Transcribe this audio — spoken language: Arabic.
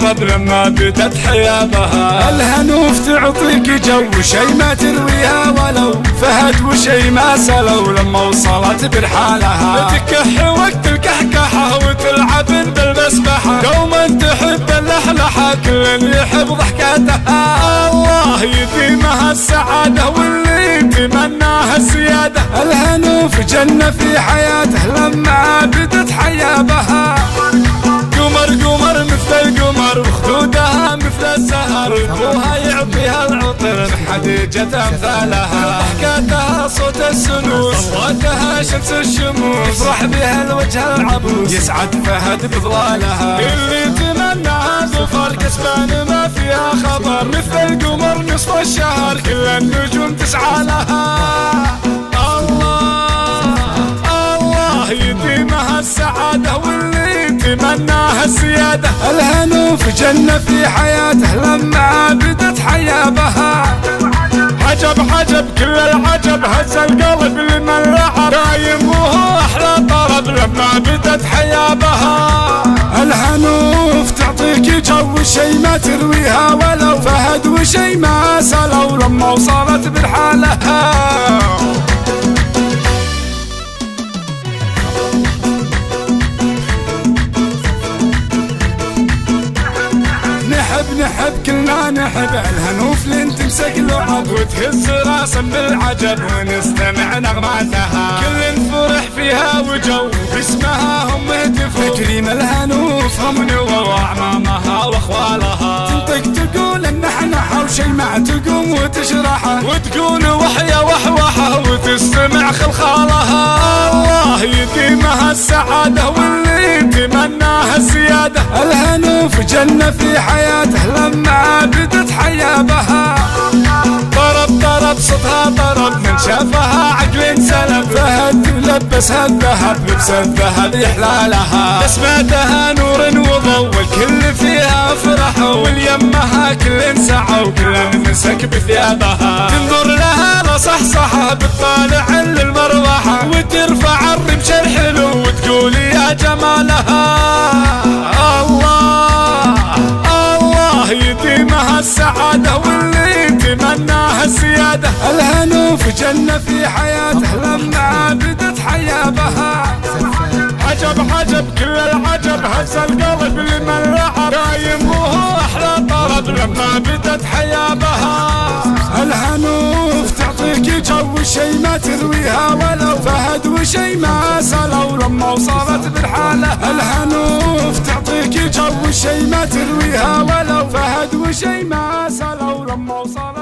طرب لما بدت حيابها. الهنوف تعطيك جو شي ما ترويها ولو، فهد وشي ما سلو لما وصلت برحالها. تكح وقت الكحكحة وتلعب بالمسبحة، دوما تحب اللحلحة كل يحب ضحكاتها. الله يديمها السعادة واللي يتمناها الزيادة. الهنوف جنة في حياته لما بدت حيابها. قمر مثل القمر وخدودها مثل الزهر، ابوها يعطيها العطر حديجة امثالها. ضحكاتها صوت السنوس، صوتها شمس الشموس، يفرح بها الوجه العبوس، يسعد فهد بظلالها. اللي يتمناها ظفر كسبان ما فيها خبر، مثل القمر نصف الشهر كل النجوم تسعى لها. الله يديمها السعادة واللي يتمناها الزيادة. الهنوف جنة في حياته لما بدت حيابها. عجب كل العجب هز القلب لمن لعب، دايم وهو احلى طرب لما بدت حيابها. الهنوف تعطيك جو شي ما ترويها ولو، فهد وشي ما سلو لما وصلت برحالها. نحب كلنا نحب الهنوف لين تمسك لعب وتهز راسا بالعجب ونستمع نغماتها. كل فرح فيها وجو باسمها هم هتفوا، تكريم الهنوف هم نووا اعمامها واخوالها. تنطق تقول ان احنا وشي ما تقوم وتشرحه، وتكون وحية وحوحة وتستمع خلخالها. الله يديمها السعادة واللي يتمناها الزيادة. الهنوف جنة في حياته لما بدت حيابها. طرب صوتها طرب من شافها عقل سلب، فهد لبسها الذهب لبس الذهب يحلالها. بسمتها نور وضوء والكل فيها فرح، واليمها كل سعى وكل مسك بثيابها. تنظر لها لصحصحة بتطالع للمروحة، وترفع الرمش الحلو وتقول يا جمالها. الله يديمها السعادة واللي يتمناها الزيادة. الهنوف جنة في حياته لما بدت حيابها. عجب كل العجب هز القلب لمن لعب، دايم وهو احلى طرب لما بدت حيابها. الهنوف تعطيك جو شي ما ترويها ولو، فهد وشي ما سلو لما وصلت برحالها. الهنوف تعطيك جو شي ما ترويها ولو، فهد وشي ما سلو لما وصلت